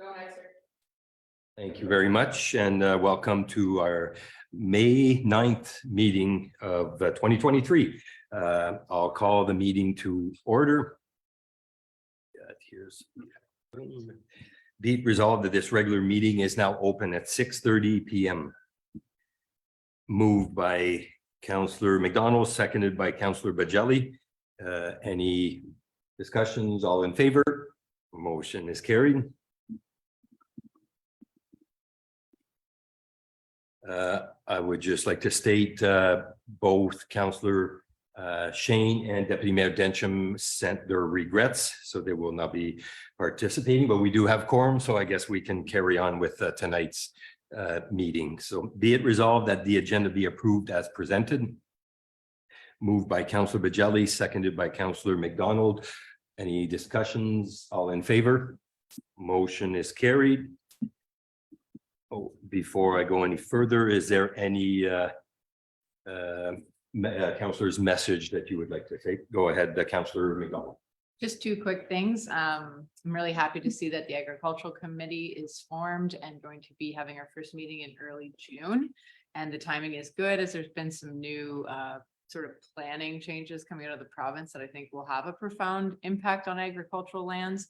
Go ahead, sir. Thank you very much, and welcome to our May 9th meeting of 2023. I'll call the meeting to order. Be it resolved that this regular meeting is now open at 6:30 p.m. Moved by Councillor McDonald, seconded by Councillor Bajelli. Any discussions? All in favor? Motion is carried. I would just like to state both Councillor Shane and Deputy Mayor Densham sent their regrets, so they will not be participating, but we do have quorum, so I guess we can carry on with tonight's meeting. So be it resolved that the agenda be approved as presented. Moved by Councillor Bajelli, seconded by Councillor McDonald. Any discussions? All in favor? Motion is carried. Oh, before I go any further, is there any councillor's message that you would like to take? Go ahead, Councillor McDonald. Just two quick things. I'm really happy to see that the Agricultural Committee is formed and going to be having our first meeting in early June. And the timing is good as there's been some new sort of planning changes coming out of the province that I think will have a profound impact on agricultural lands.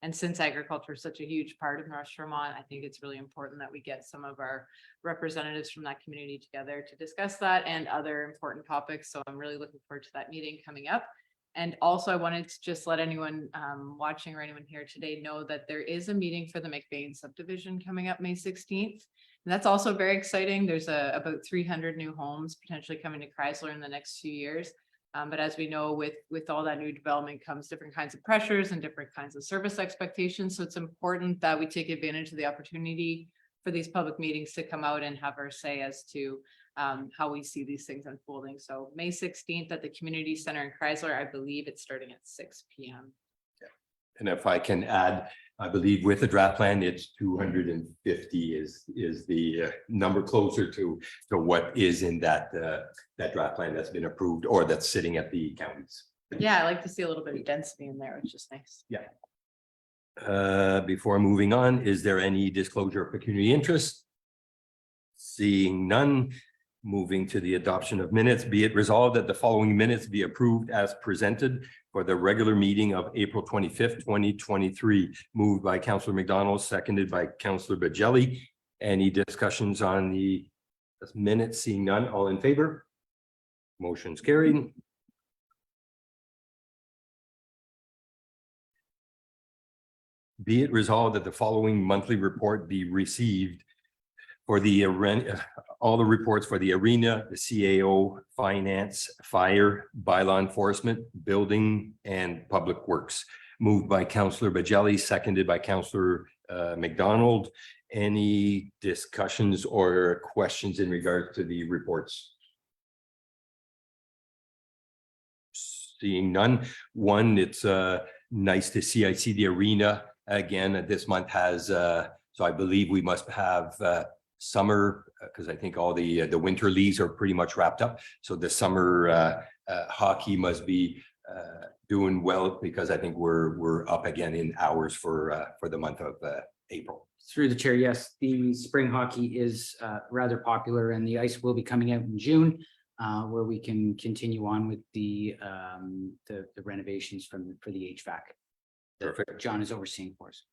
And since agriculture is such a huge part of North Stormont, I think it's really important that we get some of our representatives from that community together to discuss that and other important topics. So I'm really looking forward to that meeting coming up. And also I wanted to just let anyone watching or anyone here today know that there is a meeting for the McBain subdivision coming up May 16th. And that's also very exciting. There's about 300 new homes potentially coming to Chrysler in the next few years. But as we know, with all that new development comes different kinds of pressures and different kinds of service expectations. So it's important that we take advantage of the opportunity for these public meetings to come out and have our say as to how we see these things unfolding. So May 16th at the Community Center in Chrysler, I believe it's starting at 6 p.m. And if I can add, I believe with the draft plan, it's 250 is the number closer to what is in that draft plan that's been approved or that's sitting at the counties. Yeah, I like to see a little bit of density in there, which is nice. Yeah. Before moving on, is there any disclosure of pecuniary interest? Seeing none. Moving to the adoption of minutes, be it resolved that the following minutes be approved as presented for the regular meeting of April 25th, 2023. Moved by Councillor McDonald, seconded by Councillor Bajelli. Any discussions on the minutes? Seeing none, all in favor? Motion's carried. Be it resolved that the following monthly report be received for the all the reports for the arena, the CAO, finance, fire, bylaw enforcement, building, and public works. Moved by Councillor Bajelli, seconded by Councillor McDonald. Any discussions or questions in regard to the reports? Seeing none. One, it's nice to see. I see the arena again this month has, so I believe we must have summer, because I think all the winter leagues are pretty much wrapped up. So the summer hockey must be doing well, because I think we're up again in hours for the month of April. Through the chair, yes, the spring hockey is rather popular, and the ice will be coming out in June, where we can continue on with the renovations for the HVAC. Perfect. John is overseeing for us.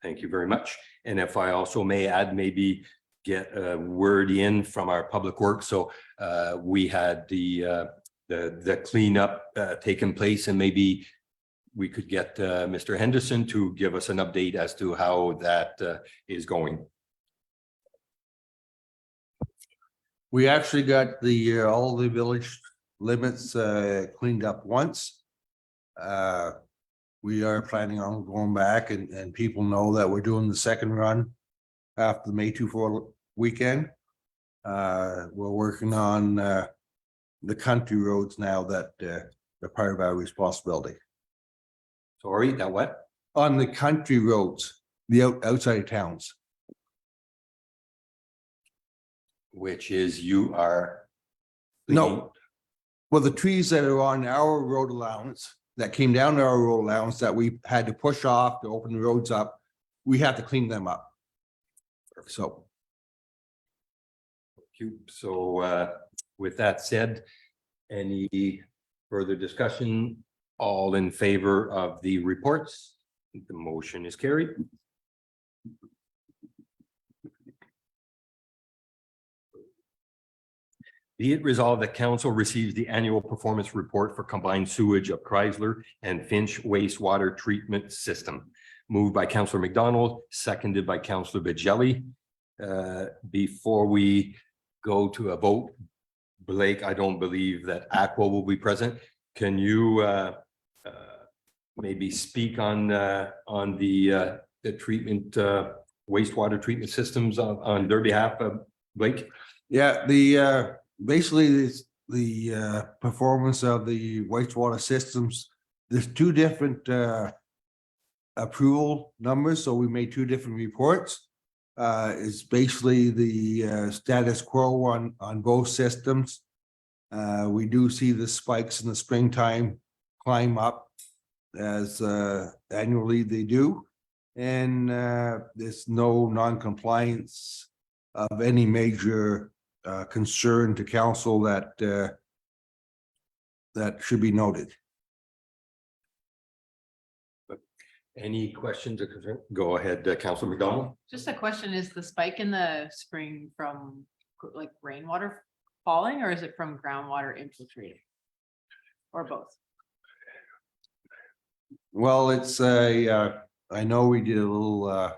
Thank you very much. And if I also may add, maybe get a word in from our public works. So we had the cleanup taking place, and maybe we could get Mr. Henderson to give us an update as to how that is going. We actually got the all the village limits cleaned up once. We are planning on going back, and people know that we're doing the second run after the May 24 weekend. We're working on the country roads now that they're part of our responsibility. Sorry, that what? On the country roads, the outside of towns. Which is you are. No, well, the trees that are on our road allowance, that came down to our road allowance that we had to push off to open the roads up, we have to clean them up. So, So with that said, any further discussion? All in favor of the reports? The motion is carried. Be it resolved that council receives the annual performance report for combined sewage of Chrysler and Finch wastewater treatment system. Moved by Councillor McDonald, seconded by Councillor Bigelli. Before we go to a vote, Blake, I don't believe that Aqua will be present. Can you maybe speak on the treatment wastewater treatment systems on their behalf, Blake? yeah, the basically the performance of the wastewater systems, there's two different approval numbers, so we made two different reports. It's basically the status quo on both systems. We do see the spikes in the springtime climb up as annually they do. And there's no non-compliance of any major concern to council that that should be noted. Any questions or concern? Go ahead, Councillor McDonald. Just a question, is the spike in the spring from like rainwater falling, or is it from groundwater infiltrating? Or both? Well, it's a, I know we did a little,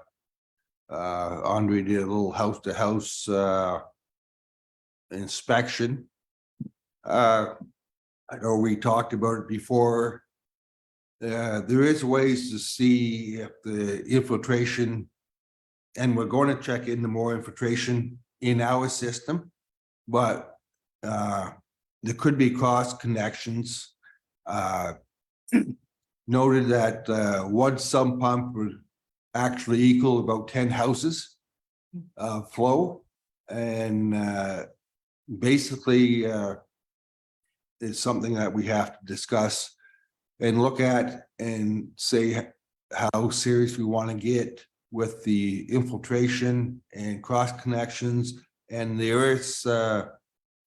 Andre did a little house to house inspection. I know we talked about it before. There is ways to see if the infiltration, and we're going to check into more infiltration in our system, but there could be cross connections. Noted that one sump pump would actually equal about 10 houses flow, and basically it's something that we have to discuss and look at and say how serious we want to get with the infiltration and cross connections. And there is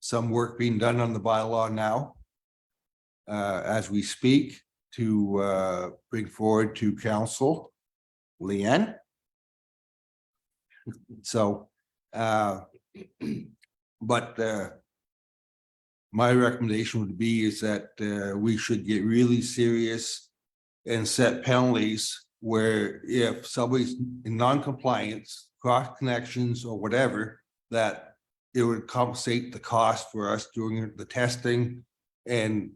some work being done on the bylaw now as we speak to bring forward to council. Leanne. So, but my recommendation would be is that we should get really serious and set penalties where if somebody's in non-compliance, cross connections or whatever, that it would compensate the cost for us doing the testing and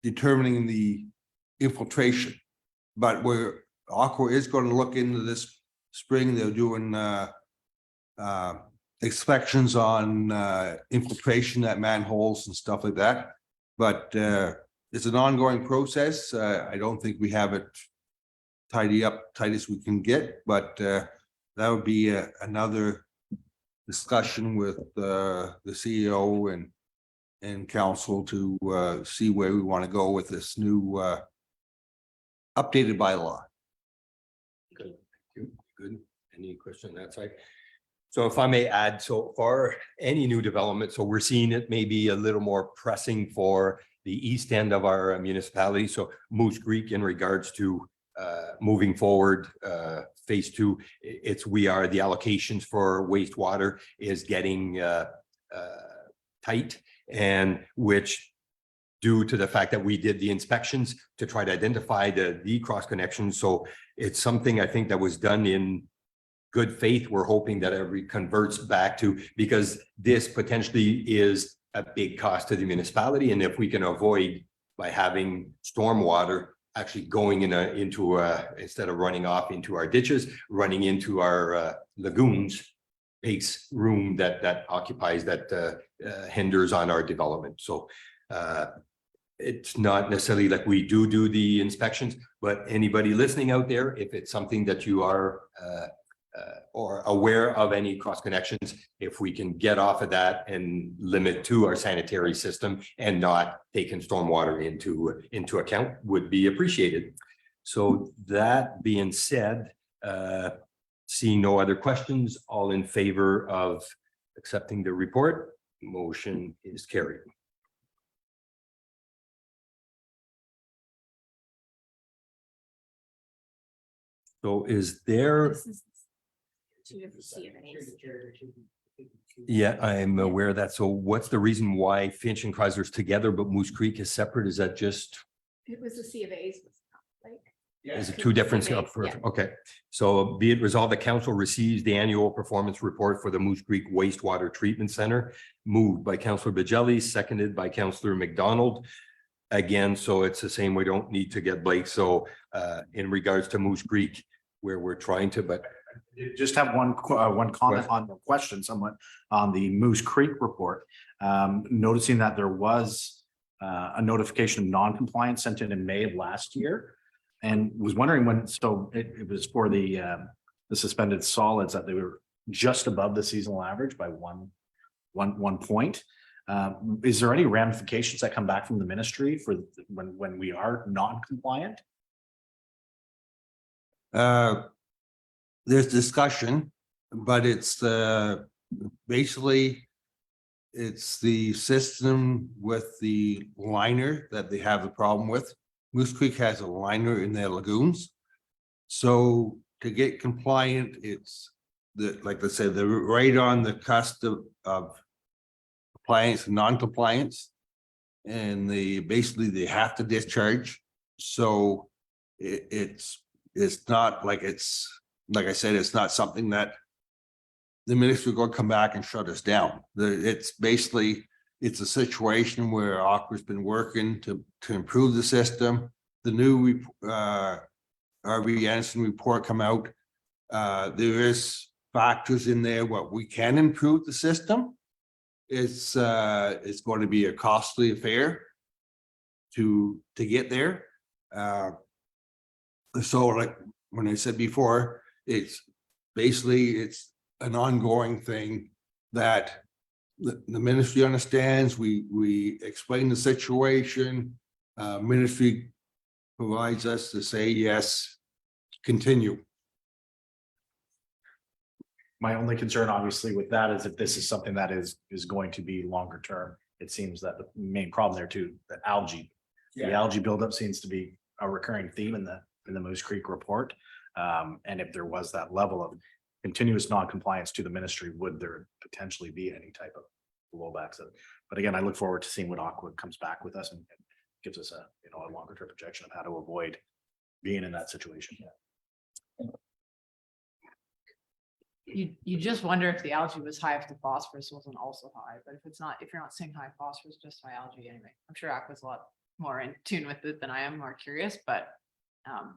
determining the infiltration. But where Aqua is going to look into this spring, they're doing inspections on infiltration at manholes and stuff like that. But it's an ongoing process. I don't think we have it tight as we can get, but that would be another discussion with the CEO and council to see where we want to go with this new updated bylaw. Good. Any question on that side? So if I may add, so far, any new development, so we're seeing it maybe a little more pressing for the east end of our municipality. So Moose Creek in regards to moving forward, phase 2, we are the allocations for wastewater is getting tight, and which due to the fact that we did the inspections to try to identify the cross connections. So it's something I think that was done in good faith. We're hoping that it converts back to, because this potentially is a big cost to the municipality. And if we can avoid by having stormwater actually going into instead of running off into our ditches, running into our lagoons, takes room that occupies, that hinders on our development. So it's not necessarily like we do the inspections, but anybody listening out there, if it's something that you are or aware of any cross connections, if we can get off of that and limit to our sanitary system and not taking stormwater into account, would be appreciated. So that being said, Seeing no other questions, all in favor of accepting the report, motion is carried. So is there, This is two different CMAs. yeah, I'm aware of that. So what's the reason why Finch and Chrysler's together, but Moose Creek is separate? Is that just, It was the C of A's, like. is it two different? Yeah. Okay, so be it resolved, the council receives the annual performance report for the Moose Creek Wastewater Treatment Center, moved by Councillor Bajelli, seconded by Councillor McDonald. Again, so it's the same, we don't need to get Blake. So in regards to Moose Creek, where we're trying to, but Just have one comment on the question somewhat on the Moose Creek report. Noticing that there was a notification of non-compliance sent in May of last year. And was wondering when, so it was for the suspended solids that they were just above the seasonal average by one point. Is there any ramifications that come back from the ministry for when we are non-compliant? There's discussion, but it's basically it's the system with the liner that they have a problem with. Moose Creek has a liner in their lagoons. So to get compliant, it's like I said, they're right on the cusp of compliance and non-compliance. And basically they have to discharge. So it's not like like I said, it's not something that the ministry will come back and shut us down. It's basically, it's a situation where Aqua's been working to improve the system. The new RV Anderson report come out. There is factors in there what we can improve the system. It's going to be a costly affair to get there. So like when I said before, it's an ongoing thing that the ministry understands. We explain the situation. Ministry provides us to say, yes, continue. My only concern obviously with that is if this is something that is going to be longer term, it seems that the main problem there too, the algae. The algae buildup seems to be a recurring theme in the Moose Creek report. And if there was that level of continuous non-compliance to the ministry, would there potentially be any type of blowbacks? But again, I look forward to seeing what Aqua comes back with us and gives us a longer term projection of how to avoid being in that situation. You just wonder if the algae was high, if the phosphorus wasn't also high, but if you're not seeing high phosphorus, just high algae anyway. I'm sure Aqua's a lot more in tune with it than I am, more curious, but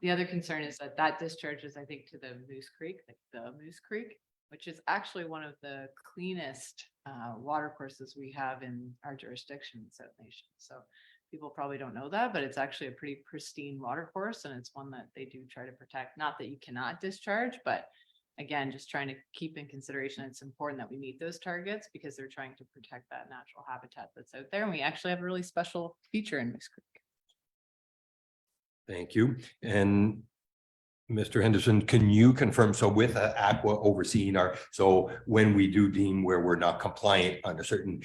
the other concern is that discharges, I think, to the Moose Creek, which is actually one of the cleanest water courses we have in our jurisdiction in South Nation. So people probably don't know that, but it's actually a pretty pristine water course, and it's one that they do try to protect. Not that you cannot discharge, but again, just trying to keep in consideration, it's important that we meet those targets because they're trying to protect that natural habitat that's out there. And we actually have a really special feature in Moose Creek. thank you. And Mr. Henderson, can you confirm, so with Aqua overseeing so when we do deem where we're not compliant on a certain,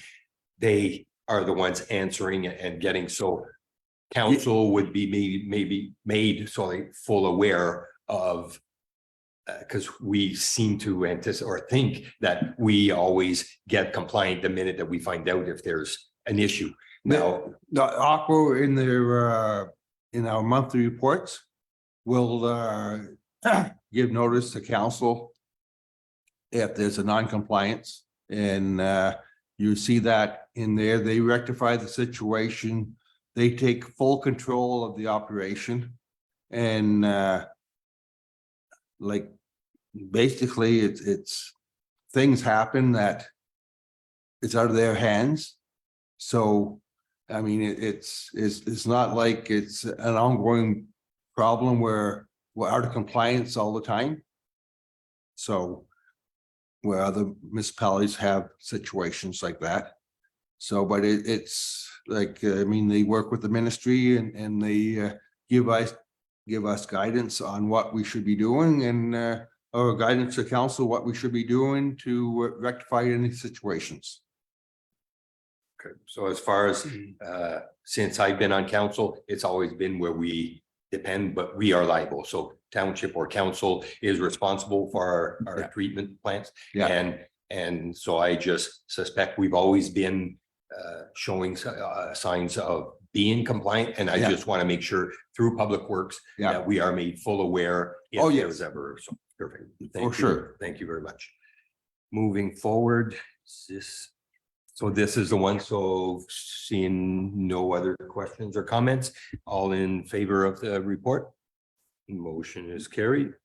they are the ones answering and getting, so council would be maybe made full aware of, because we seem to anticipate or think that we always get compliant the minute that we find out if there's an issue. Now, The Aqua in their in our monthly reports will give notice to council if there's a non-compliance, and you see that in there. They rectify the situation. They take full control of the operation, and like basically it's things happen that it's out of their hands. So I mean, it's not like it's an ongoing problem where we're out of compliance all the time. So where other municipalities have situations like that. So, but it's like, I mean, they work with the ministry and they give us give us guidance on what we should be doing and or guidance to council, what we should be doing to rectify any situations. Okay, so as far as, since I've been on council, it's always been where we depend, but we are liable. So township or council is responsible for our Yeah. treatment plants. Yeah. And so I just suspect we've always been showing signs of being compliant. And I Yeah. just want to make sure through Public Works Yeah. that we are made full aware if Oh, yes. there's ever, so perfect. For Thank you. sure. Thank you very much. Moving forward, this is the one, so seeing no other questions or comments, all in favor of the report? Motion is carried.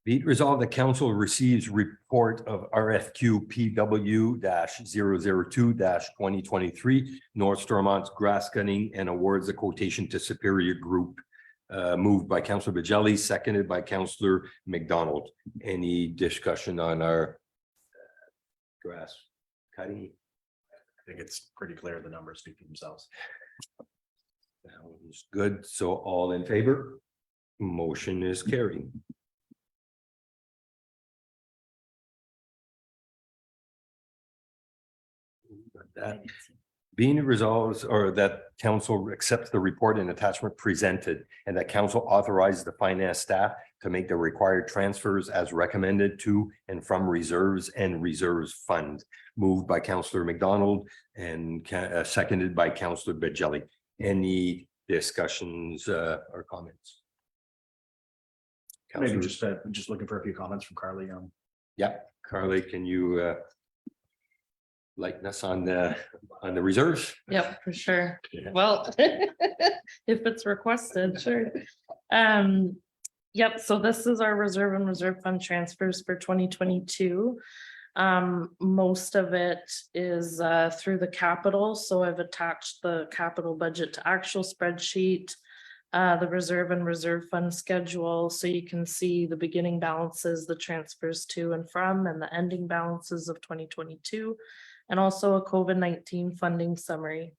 Be it resolved, the council receives report of RFQ PW 002 2023 North Stormont grass cutting and awards the quotation to Superior Group. Moved by Councillor Bajelli, seconded by Councillor McDonald. Any discussion on our grass cutting? I think it's pretty clear the numbers speak for themselves. Sounds good. So all in favor? Motion is carried. That being resolved, or that council accepts the report and attachment presented, and that council authorizes the finance staff to make the required transfers as recommended to and from reserves and reserves fund. Moved by Councillor McDonald and seconded by Councillor Bajelli. Any discussions or comments? Maybe Councillor- just looking for a few comments from Carly. Yeah, Carly, can you lighten us on the reserves? Yep, for sure. Yeah. Well, if it's requested, sure. Yep, so this is our reserve and reserve fund transfers for 2022. Most of it is through the capital, so I've attached the capital budget to actual spreadsheet. The reserve and reserve fund schedule, so you can see the beginning balances, the transfers to and from, and the ending balances of 2022. And also a COVID-19 funding summary.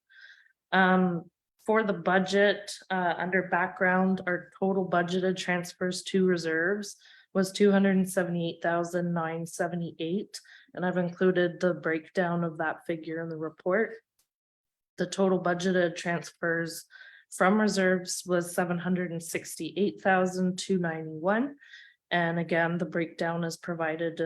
For the budget, under background, our total budgeted transfers to reserves was 278,978, and I've included the breakdown of that figure in the report. The total budgeted transfers from reserves was 768,291, and again, the breakdown is provided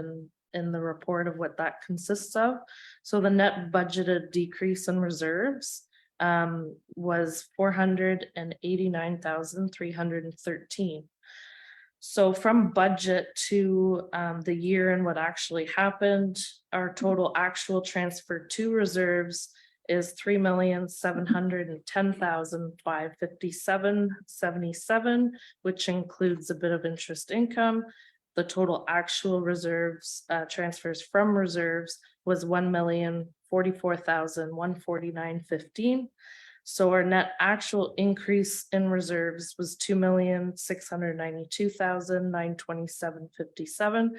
in the report of what that consists of. So the net budgeted decrease in reserves was 489,313. So from budget to the year and what actually happened, our total actual transfer to reserves is 3,710,557.77, which includes a bit of interest income. The total actual reserves transfers from reserves was 1,044,149.15. So our net actual increase in reserves was 2,692,927.57.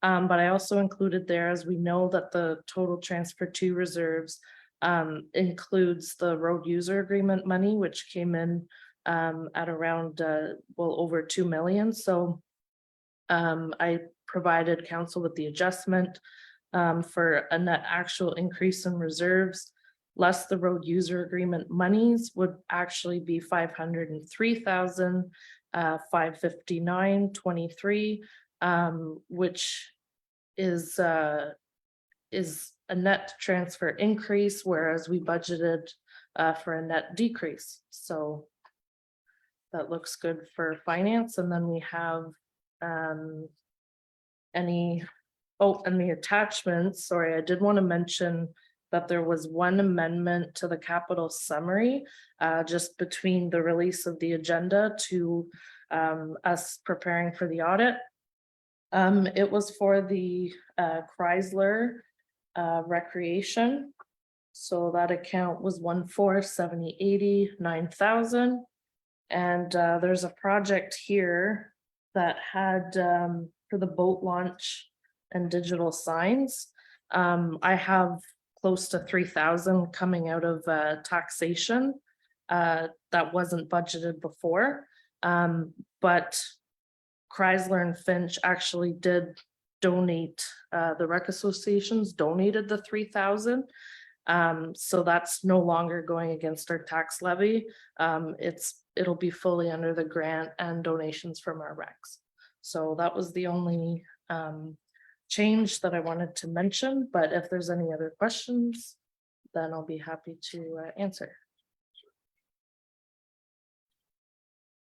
But I also included there, as we know that the total transfer to reserves includes the road user agreement money, which came in at around over 2 million. So I provided council with the adjustment for a net actual increase in reserves, less the road user agreement monies would actually be 503,559.23, which is a net transfer increase, whereas we budgeted for a net decrease. So that looks good for finance. And then we have and the attachments, sorry, I did want to mention that there was one amendment to the capital summary just between the release of the agenda to us preparing for the audit. It was for the Chrysler recreation. So that account was 1,470,80,9,000. And there's a project here that had for the boat launch and digital signs. I have close to 3,000 coming out of taxation. That wasn't budgeted before. But Chrysler and Finch actually did donate, the rec associations donated the 3,000. So that's no longer going against our tax levy. It'll be fully under the grant and donations from our recs. So that was the only change that I wanted to mention, but if there's any other questions, then I'll be happy to answer.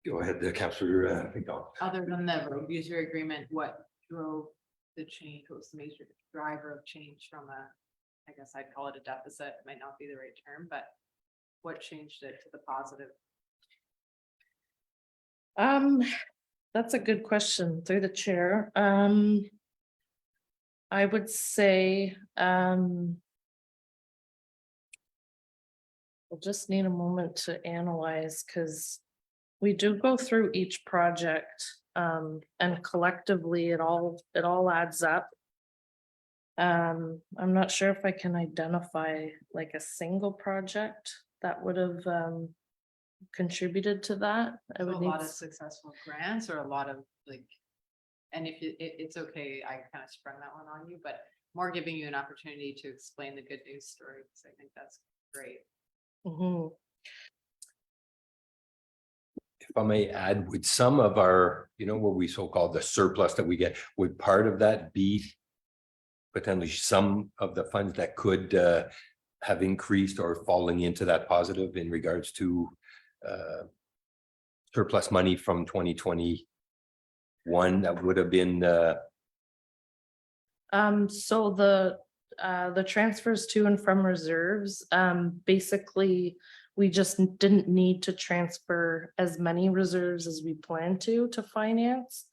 Go ahead, Councillor McDonald. Other than the road user agreement, what drove the change? What was the major driver of change from I guess I'd call it a deficit, might not be the right term, but what changed it to the positive? That's a good question through the chair. I would say, we'll just need a moment to analyze, because we do go through each project, and collectively it all adds up. I'm not sure if I can identify like a single project that would have contributed to that. I So would a need lot of successful grants or a lot of like, and if it's okay, I kind of sprung that one on you, but more giving you an opportunity to explain the good news story, because I think that's great. Mhm. If I may add, would some of our, what we so-called the surplus that we get, would part of that be potentially some of the funds that could have increased or falling into that positive in regards to surplus money from 2021 that would have been So the transfers to and from reserves, basically, we just didn't need to transfer as many reserves as we planned to finance.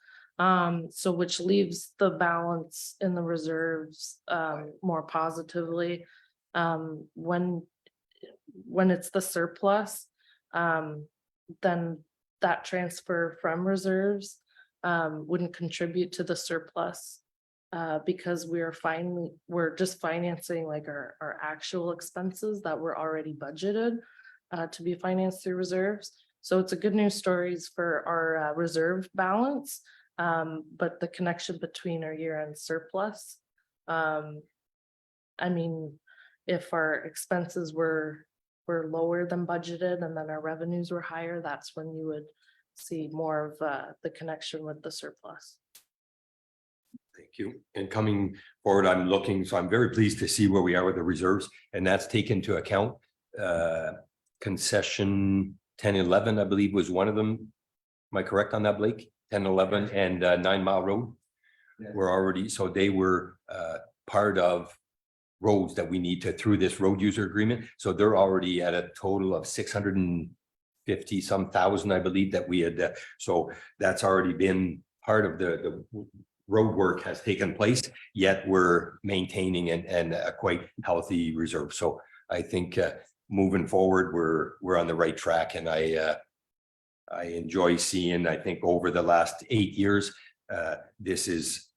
So which leaves the balance in the reserves more positively. When it's the surplus, then that transfer from reserves wouldn't contribute to the surplus. Because we're just financing like our actual expenses that were already budgeted to be financed through reserves. So it's a good news stories for our reserve balance, but the connection between our year-end surplus. I mean, if our expenses were lower than budgeted and then our revenues were higher, that's when you would see more of the connection with the surplus. Thank you. And coming forward, I'm very pleased to see where we are with the reserves, and that's taken into account. Concession 1011, I believe, was one of them. Am I correct on that, Blake? 1011 and 9 Mile Road were already, so they were part of roads that we need to through this road user agreement. So they're already at a total of 650 some thousand, I believe, that we had. So that's already been part of the road work has taken place, yet we're maintaining and a quite healthy reserve. So I think moving forward, we're on the right track, and I enjoy seeing, I think over the last 8 years, this is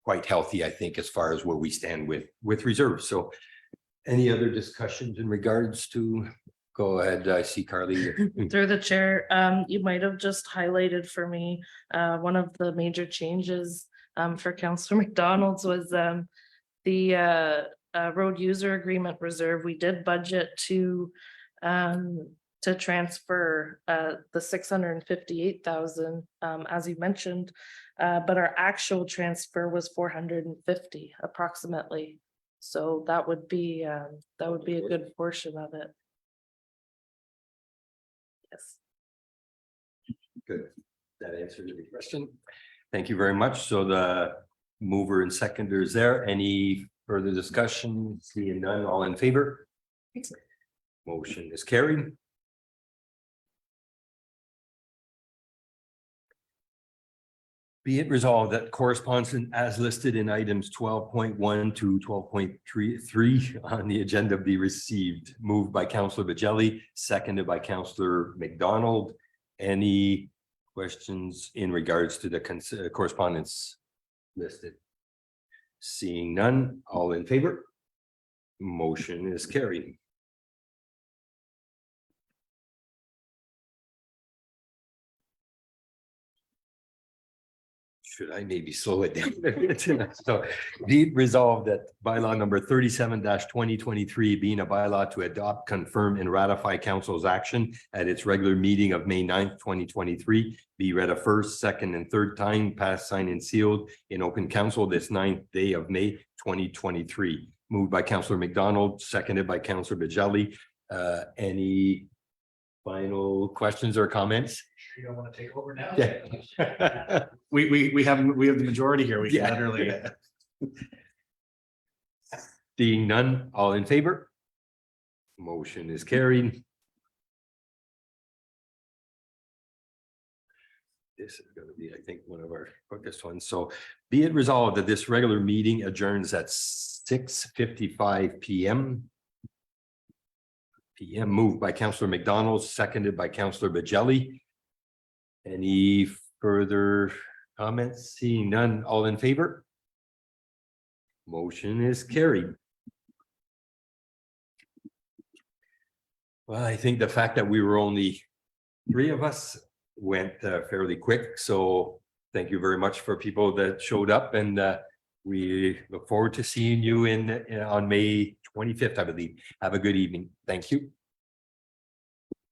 quite healthy, I think, as far as where we stand with reserves. So any other discussions in regards to, go ahead, I see Carly. Through the chair, you might have just highlighted for me, one of the major changes for Councillor McDonald's was the road user agreement reserve. We did budget to transfer the 658,000, as you mentioned, but our actual transfer was 450 approximately. So that would be a good portion of it. Yes. Good. That answered the question. Thank you very much. So the mover and seconder is there. Any further discussion? Seeing none, all in favor? Motion is carried. Be it resolved that correspondence as listed in items 12.1 to 12.33 on the agenda be received. Moved by Councillor Bajelli, seconded by Councillor McDonald. Any questions in regards to the correspondence listed? Seeing none, all in favor? Motion is carried. Should I maybe slow it down? So be it resolved that bylaw number 37-2023 being a bylaw to adopt, confirm and ratify council's action at its regular meeting of May 9th, 2023, be read a first, second and third time, passed, signed and sealed in open council this 9th day of May 2023. Moved by Councillor McDonald, seconded by Councillor Bajelli. Any final questions or comments? You don't want to take over now? Yeah. We have the majority here. We can Yeah. literally. Seeing none, all in favor? Motion is carried. This is going to be, I think, one of our quickest ones. So be it resolved that this regular meeting adjourns at 6:55 PM. Moved by Councillor McDonald, seconded by Councillor Bajelli. Any further comments? Seeing none, all in favor? Motion is carried. Well, I think the fact that we were only three of us went fairly quick. So thank you very much for people that showed up, and we look forward to seeing you on May 25th, I believe. Have a good evening. Thank you.